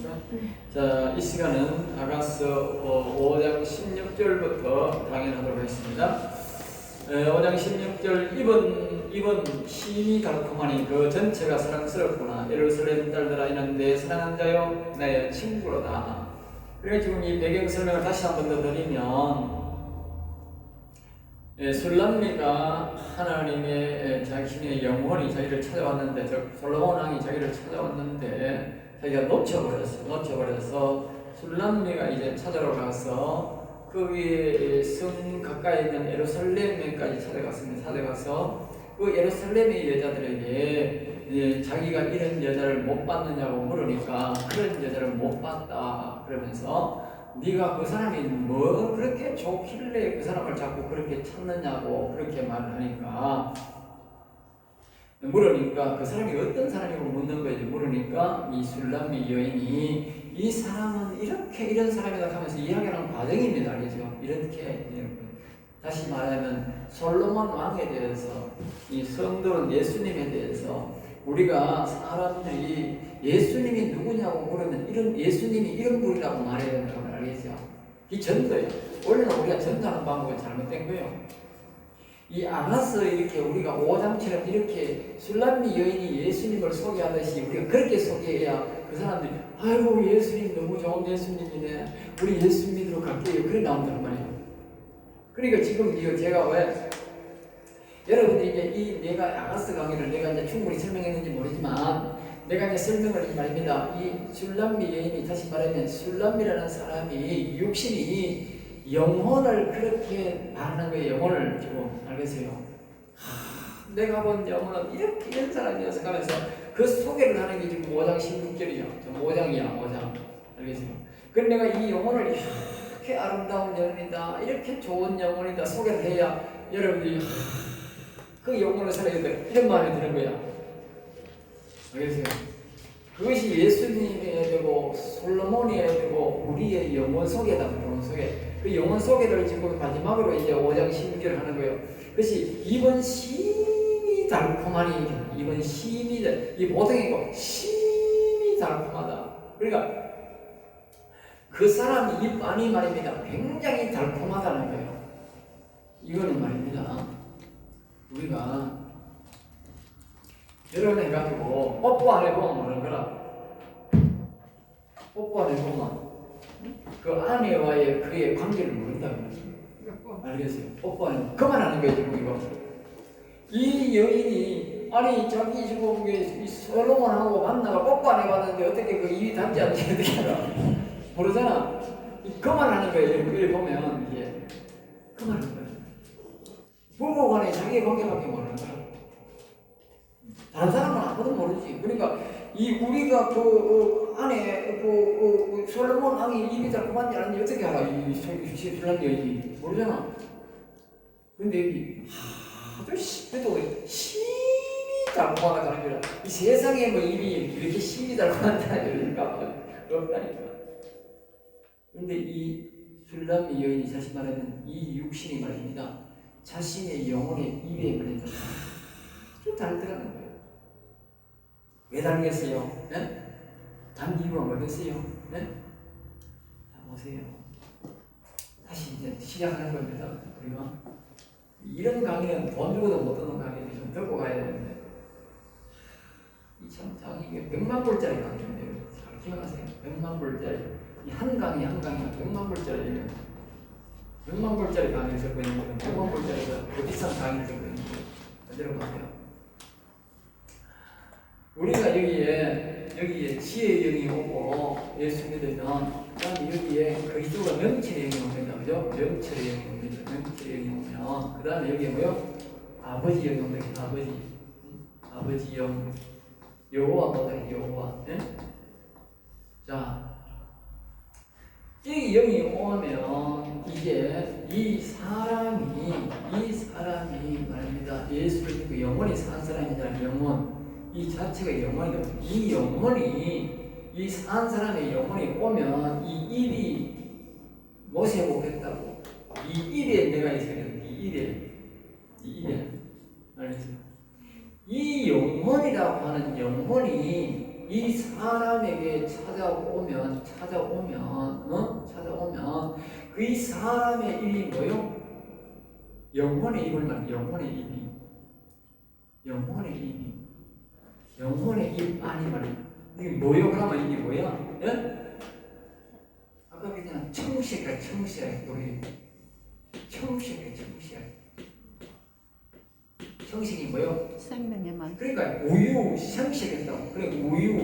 되십니까? 자, 이 시간은 아가서 5장 16절부터 강연하도록 하겠습니다. 5장 16절 이번 심히 달콤하니 그 전체가 사랑스럽구나. 예루살렘 딸들아 이는 내 사랑하는 자요 내 친구로다. 그러니까 지금 이 배경 설명을 다시 한 번 더 드리면 술람미가 하나님의 자신의 영혼이 자기를 찾아왔는데 솔로몬 왕이 자기를 찾아왔는데 자기가 놓쳐버려서 술람미가 이제 찾아러 가서 그 위에 성 가까이 있는 예루살렘까지 찾아가서 그 예루살렘의 여자들에게 자기가 이런 여자를 못 봤느냐고 물으니까 그런 여자를 못 봤다 그러면서 네가 그 사람이 뭐 그렇게 좋길래 그 사람을 자꾸 그렇게 찾느냐고 그렇게 말하니까 물으니까 그 사람이 어떤 사람이고 묻는 거지. 물으니까 이 술람미 여인이 이 사람은 이런 사람이다 하면서 이야기하는 과정입니다. 알겠죠? 이렇게 다시 말하면 솔로몬 왕에 대해서 이 성도는 예수님에 대해서 우리가 사람들이 예수님이 누구냐고 물으면 이런 예수님이 이런 분이라고 말해야 된다고 알겠죠? 이 전도예요. 원래는 우리가 전도하는 방법이 잘못된 거예요. 이 아가서 이렇게 우리가 5장처럼 이렇게 술람미 여인이 예수님을 소개하듯이 우리가 그렇게 소개해야 그 사람들이 아이고 예수님 너무 좋은 예수님이네. 우리 예수 믿으러 갈게요. 그래 나온단 말이에요. 그러니까 지금 이거 제가 왜 여러분들이 이제 이 내가 아가서 강의를 내가 이제 충분히 설명했는지 모르지만 내가 이제 설명을 이 말입니다. 이 술람미 여인이 다시 말하면 술람미라는 사람이 육신이 영혼을 그렇게 말하는 거예요. 영혼을 지금 알겠어요? 내가 본 영혼은 이런 사람이어서 하면서 그 소개를 하는 게 지금 5장 16절이죠. 5장이야. 알겠어요? 그럼 내가 이 영혼을 이렇게 아름다운 영혼이다, 이렇게 좋은 영혼이다 소개를 해야 여러분들이 그 영혼을 살아야겠다 이런 마음이 드는 거야. 알겠어요? 그것이 예수님이어야 되고 솔로몬이어야 되고 우리의 영혼 소개다. 영혼 소개. 그 영혼 소개를 지금 마지막으로 이제 5장 16절을 하는 거예요. 그것이 이번 심히 달콤하니 이번 심히 이 보통이고 심히 달콤하다. 그러니까 그 사람 입 안이 말입니다. 굉장히 달콤하다는 거예요. 이거는 말입니다. 우리가 결혼해가지고 뽀뽀 안 해보면 모르는 거라. 뽀뽀 안 해보면 그 아내와의 그의 관계를 모른다는 거죠. 알겠어요? 뽀뽀 안 해보면 그만하는 거예요. 지금 이거. 이 여인이 아니 자기 지금 이 솔로몬하고 만나가 뽀뽀 안 해봤는데 어떻게 그 입이 닿지 않는지 어떻게 알아? 모르잖아. 그만하는 거예요. 이렇게 보면 이게 그만하는 거예요. 부부간에 자기의 관계밖에 모르는 거야. 다른 사람은 아무도 모르지. 그러니까 이 우리가 그 안에 그 솔로몬 왕이 입이 달콤한지 아닌지 어떻게 알아? 이 술람미 여인이 모르잖아. 근데 여기 그래도 심히 달콤하다 하는 거야. 이 세상에 뭐 입이 이렇게 심히 달콤하다는 거니까 없다니까. 근데 이 술람미 여인이 다시 말하면 이 육신이 말입니다. 자신의 영혼의 입에 그러니까 아주 달더라는 거예요. 왜 달겠어요? 네? 단 이유가 뭐겠어요? 네? 자, 보세요. 다시 이제 시작하는 겁니다. 우리가 이런 강의는 돈 주고도 못 듣는 강의를 좀 듣고 가야 되는데 이 참 이게 100만 불짜리 강의인데요. 잘 기억하세요. 100만 불짜리. 이 한 강의가 100만 불짜리예요. 100만 불짜리 강의를 듣고 있는 거는 100만 불짜리가 그 비싼 강의를 듣고 있는 거예요. 그대로 보세요. 우리가 여기에 지혜의 영이 오고 예수 믿으면 그다음에 여기에 그리스도가 명철의 영이 옵니다. 그죠? 명철의 영이 옵니다. 명철의 영이 오면 그 다음에 여기에 뭐요? 아버지 영이 옵니다. 아버지 영. 여호와 뭐다? 여호와. 네? 자, 이 영이 오면 이제 이 사람이 말입니다. 예수를 믿고 영원히 산 사람이잖아요. 영원. 이 자체가 영혼이다. 이 영혼이 이 산 사람의 영혼이 오면 이 입이 못해 보겠다고. 이 입에 내가 있어야 돼. 이 입에 알겠죠? 이 영혼이라고 하는 영혼이 이 사람에게 찾아오면 그 이 사람의 일이 뭐요? 영혼의 입을 말, 영혼의 입 아니 말이야. 이게 뭐요? 그러면 이게 뭐야? 예? 아까 그랬잖아. 청식이야. 우리 청식이야. 청식이 뭐요? 생명의 말. 그러니까 우유 청식했다고. 그러니까 우유.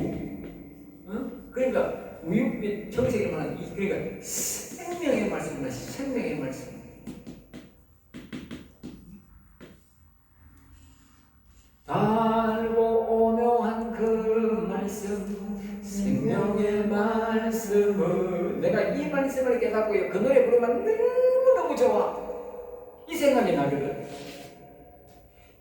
응? 그러니까 우유 청식이 말하는 그러니까 생명의 말씀이다. 생명의 말씀. 달고 오묘한 그 말씀, 생명의 말씀을 내가 이 말씀을 깨닫고 그 노래 부르면 너무너무 좋아. 이 생각이 나거든.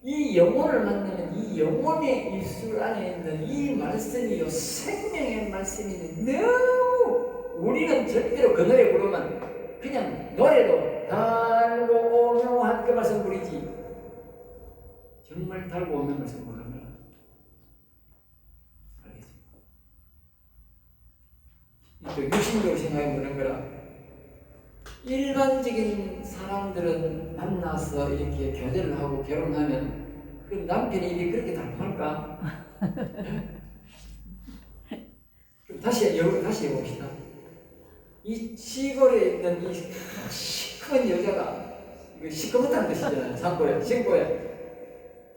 이 영혼을 만나면 이 영혼의 입술 안에 있는 이 말씀이요 생명의 말씀이 너무 우리는 절대로 그 노래 부르면 그냥 노래도 달고 오묘한 그 말씀 부르지 정말 달고 오묘한 말씀 부르는 거야. 알겠습니다. 또 육신적으로 생각해 보는 거라. 일반적인 사람들은 만나서 이렇게 교제를 하고 결혼하면 그 남편의 입이 그렇게 달콤할까? 다시 해봅시다. 이 시골에 있는 이 시커먼 여자가 이거 시커멓다는 뜻이잖아요. 산골에 신고에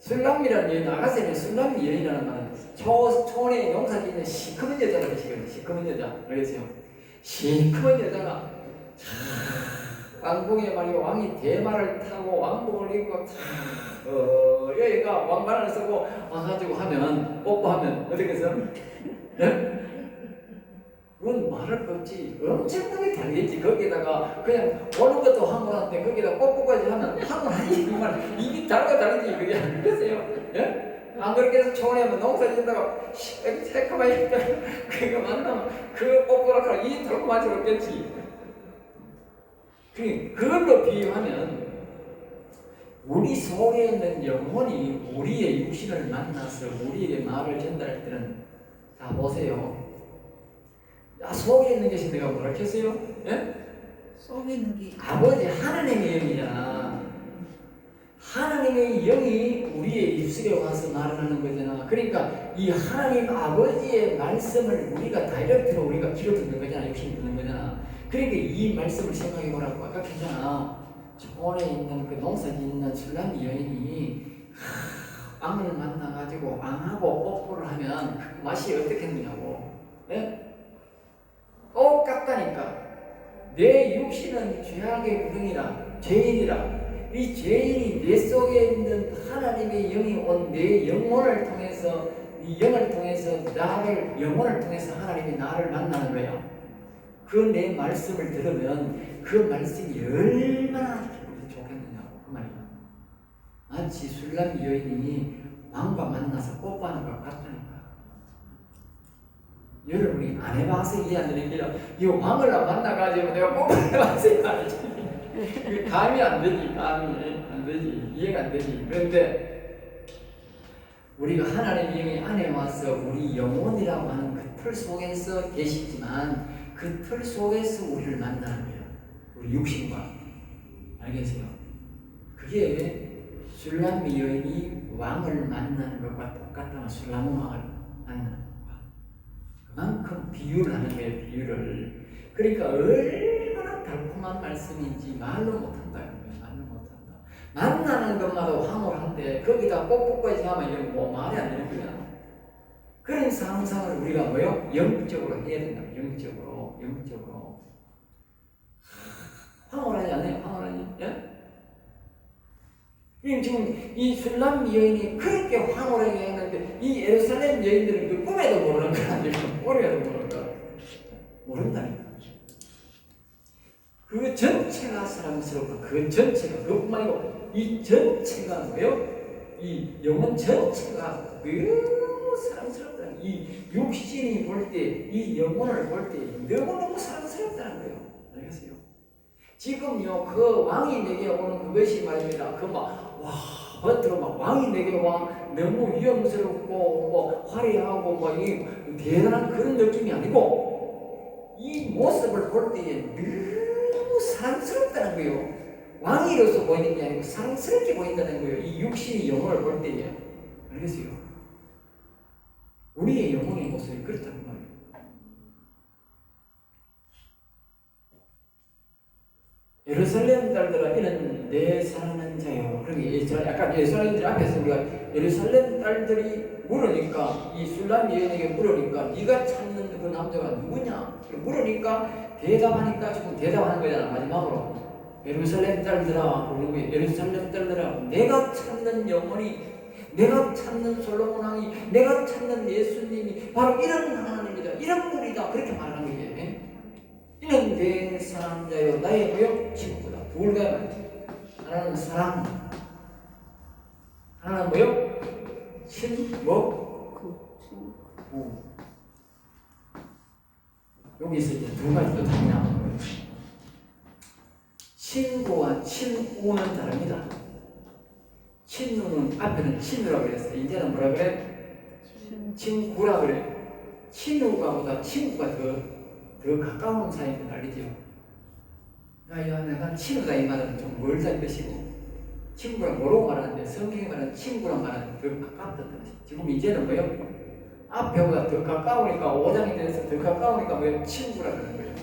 술람이라는 여인, 아가새는 술람이 여인이라는 말은 초원에 농사 짓는 시커먼 여자라는 뜻이거든요. 시커먼 여자 알겠어요? 시커먼 여자가 왕궁에 말이야 왕이 대마를 타고 왕복을 입고 여기가 왕관을 쓰고 와가지고 하면 뽀뽀하면 어떻게 해서? 네? 그건 말할 거 없지. 엄청나게 다르겠지. 거기다가 그냥 오는 것도 황홀한데 거기다 뽀뽀까지 하면 황홀하지. 정말 입이 다르지. 그게 안 그러세요? 예? 안 그렇게 해서 초원에 하면 농사 짓다가 새까맣게 그거 만나면 그 뽀뽀라 하면 이 달콤하지 없겠지. 그걸로 비유하면 우리 속에 있는 영혼이 우리의 육신을 만나서 우리에게 말을 전달할 때는 자 보세요. 속에 있는 것이 내가 뭐라 했어요? 예? 속에 있는 게 아버지 하나님의 영이잖아. 하나님의 영이 우리의 입술에 와서 말을 하는 거잖아. 그러니까 이 하나님 아버지의 말씀을 우리가 다이렉트로 우리가 귀로 듣는 거잖아. 육신이 듣는 거잖아. 그러니까 이 말씀을 생각해 보라고 아까 했잖아. 초원에 있는 그 농사 짓는 술람이 여인이 왕을 만나가지고 왕하고 뽀뽀를 하면 그 맛이 어떻겠느냐고. 예? 똑같다니까. 내 육신은 죄악의 무등이라 죄인이라. 이 죄인이 내 속에 있는 하나님의 영이 온 내 영혼을 통해서 이 영을 통해서 영혼을 통해서 하나님이 나를 만나는 거야. 그 내 말씀을 들으면 그 말씀이 얼마나 기분이 좋겠느냐고 그 말이야. 마치 술람 여인이 왕과 만나서 뽀뽀하는 것 같다니까. 여러분이 안 해봐서 이해 안 되는 게요. 이 왕을 만나가지고 내가 뽀뽀해봐서 이해 안 되지. 감이 안 되지. 감이 안 되지. 이해가 안 되지. 그런데 우리가 하나님의 영이 안에 와서 우리 영혼이라고 하는 그 틀 속에서 계시지만 그 틀 속에서 우리를 만나는 거예요. 우리 육신과. 알겠어요? 그게 술람미 여인이 왕을 만나는 것과 똑같다면 술람 왕을 만나는 것과 그만큼 비유를 하는 거예요. 비유를. 그러니까 얼마나 달콤한 말씀인지 말로 못한다. 말로 못한다. 만나는 것마다 황홀한데 거기다 뽀뽀까지 하면 이건 뭐 말이 안 되는 거야. 그런 상상을 우리가 뭐요? 영적으로 해야 된다. 영적으로. 황홀하지 않아요? 황홀하지? 예? 지금 이 술람 여인이 그렇게 황홀하게 했는데 이 예루살렘 여인들은 그 꿈에도 모르는 거야. 꿈에도 모르는 거야. 모른다니까. 그 전체가 사랑스럽고 그 전체가 그것뿐만 아니고 이 전체가 뭐예요? 이 영혼 전체가 너무 사랑스럽다. 이 육신이 볼 때, 이 영혼을 볼 때 너무너무 사랑스럽다는 거예요. 알겠어요? 지금요, 그 왕이 내게 오는 그것이 말입니다. 그 막, 와, 겉으로 막 왕이 내게 와 너무 위험스럽고 뭐 화려하고 뭐 이 대단한 그런 느낌이 아니고 이 모습을 볼 때에 너무 사랑스럽다는 거예요. 왕이로서 보이는 게 아니고 사랑스럽게 보인다는 거예요. 이 육신의 영혼을 볼 때에. 알겠어요? 우리의 영혼의 모습이 그렇다는 말이에요. 예루살렘 딸들아 이는 내 사랑하는 자요. 그러니까 약간 예루살렘들 앞에서 우리가 예루살렘 딸들이 물으니까 이 술람 여인에게 물으니까 네가 찾는 그 남자가 누구냐? 물으니까 대답하니까 지금 대답하는 거잖아. 마지막으로 예루살렘 딸들아 그러는 거예요. 예루살렘 딸들아 내가 찾는 영혼이 내가 찾는 솔로몬 왕이 내가 찾는 예수님이 바로 이런 하나님이다. 이런 분이다. 그렇게 말하는 거예요. 이는 내 사랑자요 나의 뭐요? 친구다. 둘 다 하나는 사랑 하나는 뭐요? 친뭐? 구 여기서 이제 두 가지 또 다르게 나오는 거예요. 친구와 친구는 다릅니다. 친구는 앞에는 친구라고 그랬어요. 이제는 뭐라 그래? 친구라 그래. 친구가보다 친구가 더 가까운 사이인 걸 알죠? 야, 내가 친구다 이 말은 좀 멀다는 뜻이고 친구랑 뭐라고 말하는데 성경이 말하는 친구랑 말하는 더 가깝다는 뜻이에요. 지금 이제는 뭐예요? 앞에보다 더 가까우니까 5장이 돼서 더 가까우니까 뭐예요? 친구라 그러는 거예요.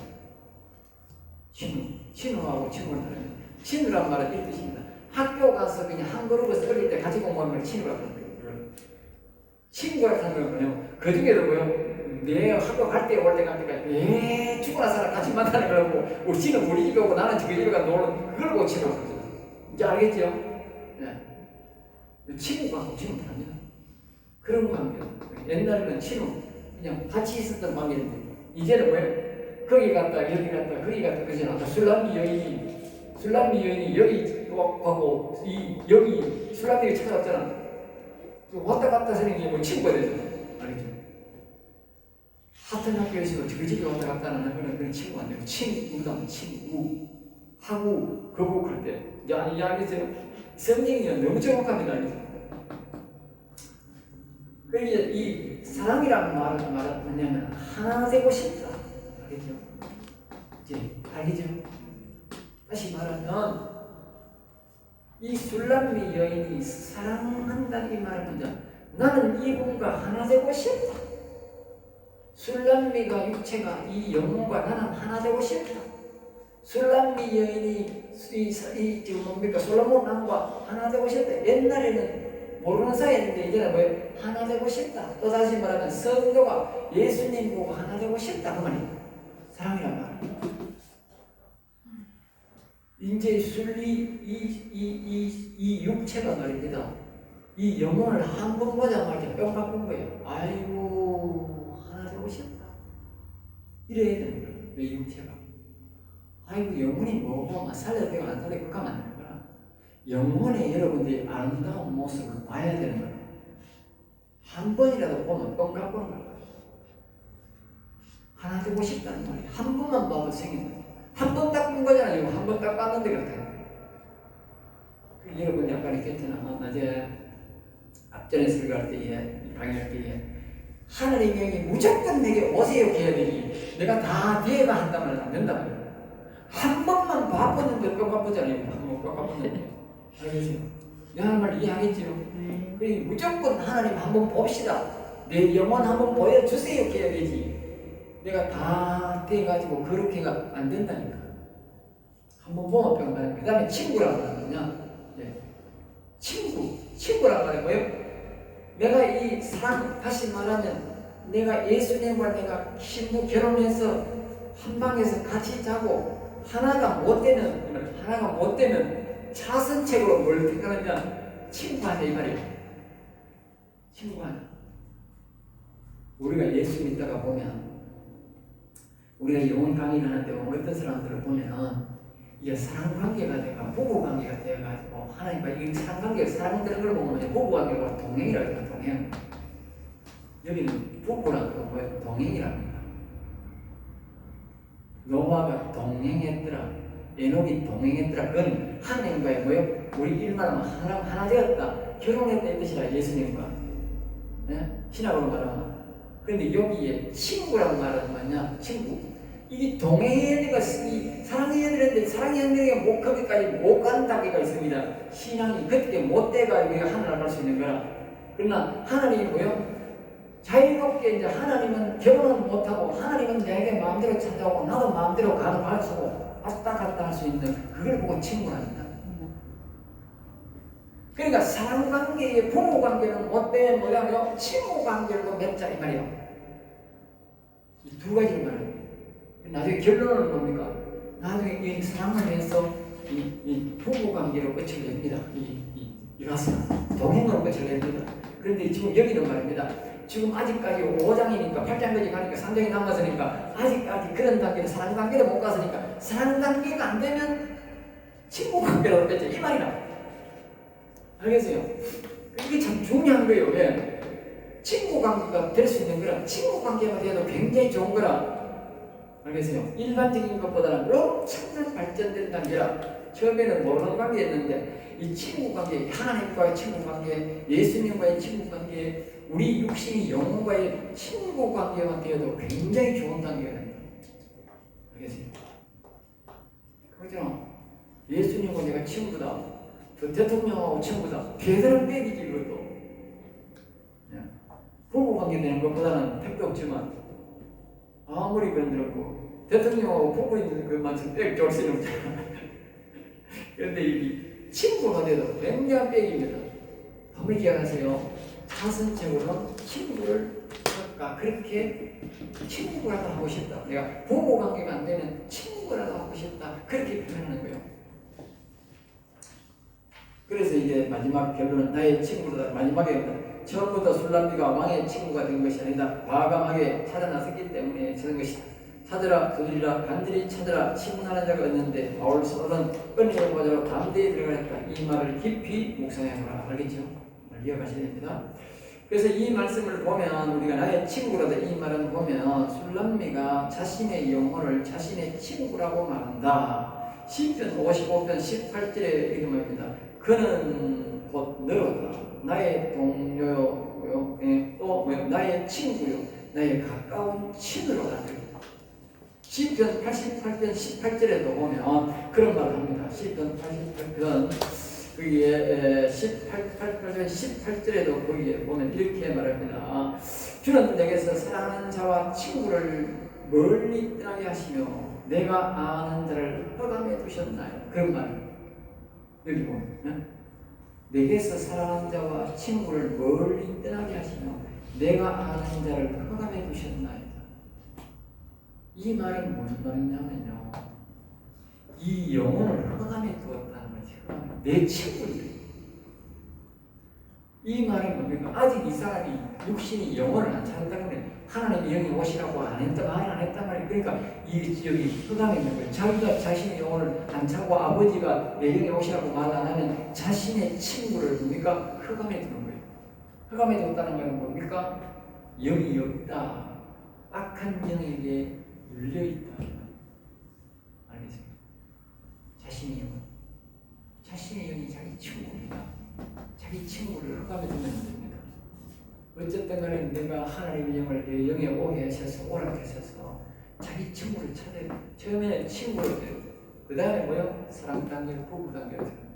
친구하고 친구는 다릅니다. 친구란 말은 이 뜻입니다. 학교 가서 그냥 한 그룹에서 어릴 때 같이 공부하는 걸 친구라 그러는 거예요. 친구라 하는 건 뭐예요? 그 중에도 뭐예요? 내 학교 갈 때 올 때 갈 때까지 죽어나 살아 같이 만나는 거라고 우리는 우리 집에 오고 나는 저기 집에 가 놀는 그걸 못 치고 이제 알겠죠? 네. 친구하고 친구 다릅니다. 그런 관계. 옛날에는 친구 그냥 같이 있었던 관계인데 이제는 왜 거기 갔다 여기 갔다 거기 갔다 그러지 않아. 술람미 여인이 여기 가고 여기 술람미를 찾아왔잖아. 왔다 갔다 하는 게 뭐 친구가 되잖아. 알겠죠? 같은 학교에서 그 집에 왔다 갔다 하는 그런 친구가 안 되고 친구다 친구 하고 거북할 때 이 알겠어요? 성경이 너무 정확합니다. 그러니까 이 사랑이라는 말은 뭐냐면 하나 되고 싶다. 알겠죠? 이제 알겠죠? 다시 말하면 이 술람미 여인이 사랑한다는 이 말은 뭐냐? 나는 이분과 하나 되고 싶다. 술람미가 육체가 이 영혼과 나는 하나 되고 싶다. 술람미 여인이 지금 뭡니까? 솔로몬 왕과 하나 되고 싶다. 옛날에는 모르는 사이였는데 이제는 뭐예요? 하나 되고 싶다. 또 다시 말하면 성도가 예수님 보고 하나 되고 싶다. 그 말이에요. 사랑이란 말이에요. 이제 이 육체가 말입니다. 이 영혼을 한 번 보자마자 뿅 바꾼 거예요. 아이고 하나 되고 싶다. 이래야 되는 거예요. 왜 육체가? 아이고 영혼이 뭐고 살려도 되고 안 살려도 되고 가면 안 되는 거야. 영혼의 여러분들이 아름다운 모습을 봐야 되는 거야. 한 번이라도 보면 뻥 바꾸는 거야. 하나 되고 싶다는 말이야. 한 번만 봐도 생긴다. 한 번 딱 본 거잖아요. 한 번 딱 봤는데 그렇다. 여러분 약간 있겠잖아. 낮에 앞전에 설교할 때에 강의할 때에 하나님의 영이 무조건 내게 오세요 해야 되니 내가 다 대가 한다면 안 된다 말이야. 한 번만 봐보는데 뼈 바쁘잖아요. 한 번 뼈 바쁘는데 알겠어요? 내가 하는 말 이해하겠지요? 그러니 무조건 하나님 한번 봅시다. 내 영혼 한번 보여주세요 해야 되지. 내가 다 돼가지고 그렇게가 안 된다니까. 한번 보면 뿅 가는 거야. 그 다음에 친구라고 하는 거냐? 네. 친구라고 하는 거예요. 내가 이 사랑, 다시 말하면 내가 예수님과 내가 신부 결혼해서 한 방에서 같이 자고 하나가 못 되면 차선책으로 뭘 택하느냐? 친구하자 이 말이에요. 친구하자. 우리가 예수 믿다가 보면 우리가 영혼 강의를 하는데 어떤 사람들을 보면 이게 사랑관계가 돼가 부부관계가 돼가지고 하나님과 이 사랑관계 사랑되는 걸 보면 부부관계가 동행이라고 해요. 동행. 여기는 부부라는 거 뭐예요? 동행이라고 합니다. 노아가 동행했더라. 에녹이 동행했더라. 그건 하나님과의 뭐예요? 우리 일말하면 하나 되었다. 결혼했다 이 뜻이라 예수님과. 예? 신학으로 말하면. 그런데 여기에 친구라고 말하는 거냐? 친구. 이게 동해야 되가 사랑해야 되는데 사랑해야 되는 못 거기까지 못 가는 단계가 있습니다. 신앙이 그렇게 못 돼가지고 우리가 하늘을 갈 수 있는 거라. 그러나 하나님이 뭐요? 자유롭게 이제 하나님은 결혼은 못하고 하나님은 내게 마음대로 찾아오고 나도 마음대로 가르치고 왔다 갔다 할 수 있는 그걸 보고 친구랍니다. 그러니까 사랑관계의 부모관계는 어때? 뭐냐면 친구관계로 맺자 이 말이에요. 이 두 가지를 말해요. 나중에 결론은 뭡니까? 나중에 이 사랑을 해서 이 부부관계로 끝을 냅니다. 이것은 동행으로 끝을 냅니다. 그런데 지금 여기는 말입니다. 지금 아직까지 5장이니까 8장까지 가니까 3장이 남았으니까 아직까지 그런 단계로 사랑관계로 못 갔으니까 사랑관계가 안 되면 친구관계로 뺐죠. 이 말이나. 알겠어요? 이게 참 중요한 거예요. 왜? 친구관계가 될 수 있는 거라. 친구관계가 돼도 굉장히 좋은 거라. 알겠어요? 일반적인 것보다는 엄청난 발전된 단계라. 처음에는 모르는 관계였는데 이 친구관계, 하나님과의 친구관계, 예수님과의 친구관계, 우리 육신이 영혼과의 친구관계가 되어도 굉장히 좋은 단계가 됩니다. 알겠어요? 그렇잖아. 예수님과 내가 친구다. 저 대통령하고 친구다. 계산은 빼기지 이것도. 부부관계 되는 것보다는 택도 없지만 아무리 건드렸고 대통령하고 부부 있는 것만큼 빽 좋을 수는 없잖아. 그런데 이 친구가 돼도 굉장한 빽입니다. 너무 기억하세요. 사선적으로 친구를 그렇게 친구라도 하고 싶다. 내가 부부관계가 안 되면 친구라도 하고 싶다. 그렇게 표현하는 거예요. 그래서 이제 마지막 결론은 나의 친구다. 마지막에 처음부터 술람비가 왕의 친구가 된 것이 아니다. 과감하게 찾아 나섰기 때문에 저런 것이다. 찾으라, 두드리라, 간절히 찾으라, 침문하는 자가 없는데 바울 서는 은혜로 받으러 담대히 들어가겠다. 이 말을 깊이 묵상해보라. 알겠죠? 이어가셔야 됩니다. 그래서 이 말씀을 보면 우리가 나의 친구라다 이 말은 보면 술람미가 자신의 영혼을 자신의 친구라고 말한다. 시편 55편 18절에 이렇게 말합니다. 그는 곧 너로다. 나의 동료요, 또 나의 친구요, 나의 가까운 친으로다. 시편 88편 18절에도 보면 그런 말을 합니다. 시편 88편 거기에 18편 18절에도 거기에 보면 이렇게 말합니다. 주는 내게서 사랑하는 자와 친구를 멀리 떠나게 하시며 내가 아는 자를 허감해 두셨나요? 그런 말 여기 보면 내게서 사랑하는 자와 친구를 멀리 떠나게 하시며 내가 아는 자를 허감해 두셨나요? 이 말이 무슨 말이냐면요, 이 영혼을 허감해 두었다는 거죠. 내 친구들. 이 말이 뭡니까? 아직 이 사람이 육신이 영혼을 안 찾았다는 거예요. 하나님이 영이 오시라고 안 했다 말 안 했단 말이에요. 그러니까 여기 허감해 있는 거예요. 자기가 자신의 영혼을 안 찾고 아버지가 내 영이 오시라고 말 안 하면 자신의 친구를 뭡니까? 허감해 두는 거예요. 허감해 뒀다는 말은 뭡니까? 영이 없다. 악한 영에게 물려있다. 알겠습니다. 자신의 영혼. 자신의 영이 자기 친구입니다. 자기 친구를 허감해 두면 안 됩니다. 어쨌든 간에 내가 하나님의 영을 내 영에 오게 하셔서 오락해 하셔서 자기 친구를 찾아야 돼. 처음에 친구를 돼요. 그 다음에 뭐요? 사랑 단계로 부부 단계로 들어가요.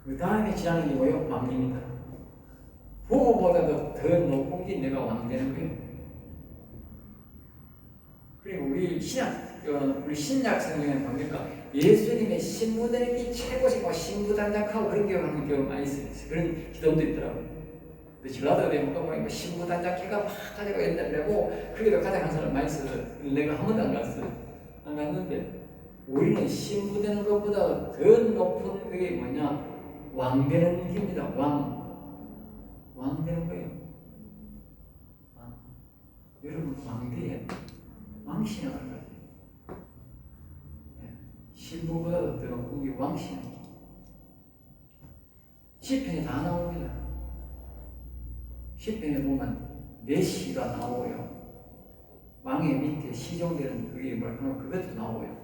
그 다음에 지나는 게 뭐요? 왕입니다. 부부보다도 더 높은 게 내가 왕 되는 거예요. 그리고 우리 신약 성경에 보니까 예수님의 신부되는 게 최고시고 신부단장하고 그런 경우는 경우 많이 있어요. 그런 기도도 있더라고요. 근데 전라도 되면 또 보니까 신부단장회가 막 가지고 옛날에 내고 그게도 가장 한 사람 많이 있어서 내가 한 번도 안 갔어요. 안 갔는데 우리는 신부되는 것보다 더 높은 그게 뭐냐? 왕 되는 길입니다. 왕 되는 거예요. 여러분 왕 돼야 돼요. 왕신앙을 가져요. 신부보다도 더 높은 게 왕신앙. 시편이 다 나옵니다. 시편에 보면 내시가 나오고요. 왕의 밑에 시종되는 그게 뭘까요? 그것도 나오고요.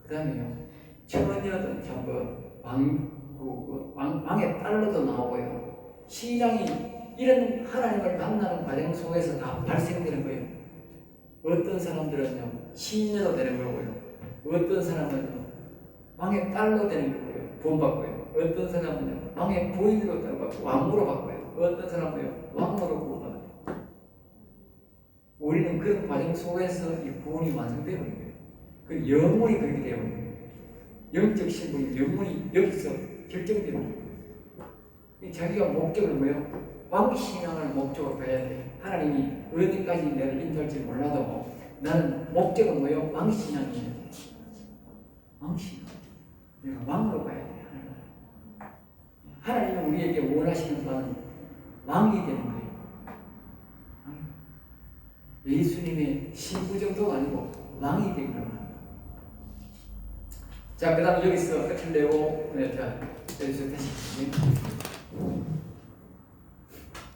그 다음에요. 처녀든 전부 왕의 딸로도 나오고요. 신앙이 이런 하나님을 만나는 과정 속에서 다 발생되는 거예요. 어떤 사람들은요 신녀도 되는 거고요. 어떤 사람은요 왕의 딸로 되는 거고요. 구원받고요. 어떤 사람은요 왕의 부인으로 되고 왕으로 바꿔요. 어떤 사람은요 왕으로 구원받아요. 우리는 그런 과정 속에서 이 구원이 완성되어 있는 거예요. 그 영혼이 그렇게 되어 있는 거예요. 영적 신분이 영혼이 여기서 결정되는 거예요. 자기가 목적을 뭐예요? 왕신앙을 목적으로 가야 돼. 하나님이 어디까지 내를 인도할지 몰라도 나는 목적은 뭐예요? 왕신앙이에요. 왕신앙. 내가 왕으로 가야 돼. 하나님은 우리에게 원하시는 바는 왕이 되는 거예요. 예수님의 신부 정도가 아니고 왕이 되는 겁니다. 자, 그 다음 여기서 끝을 내고, 자, 여기서 다시.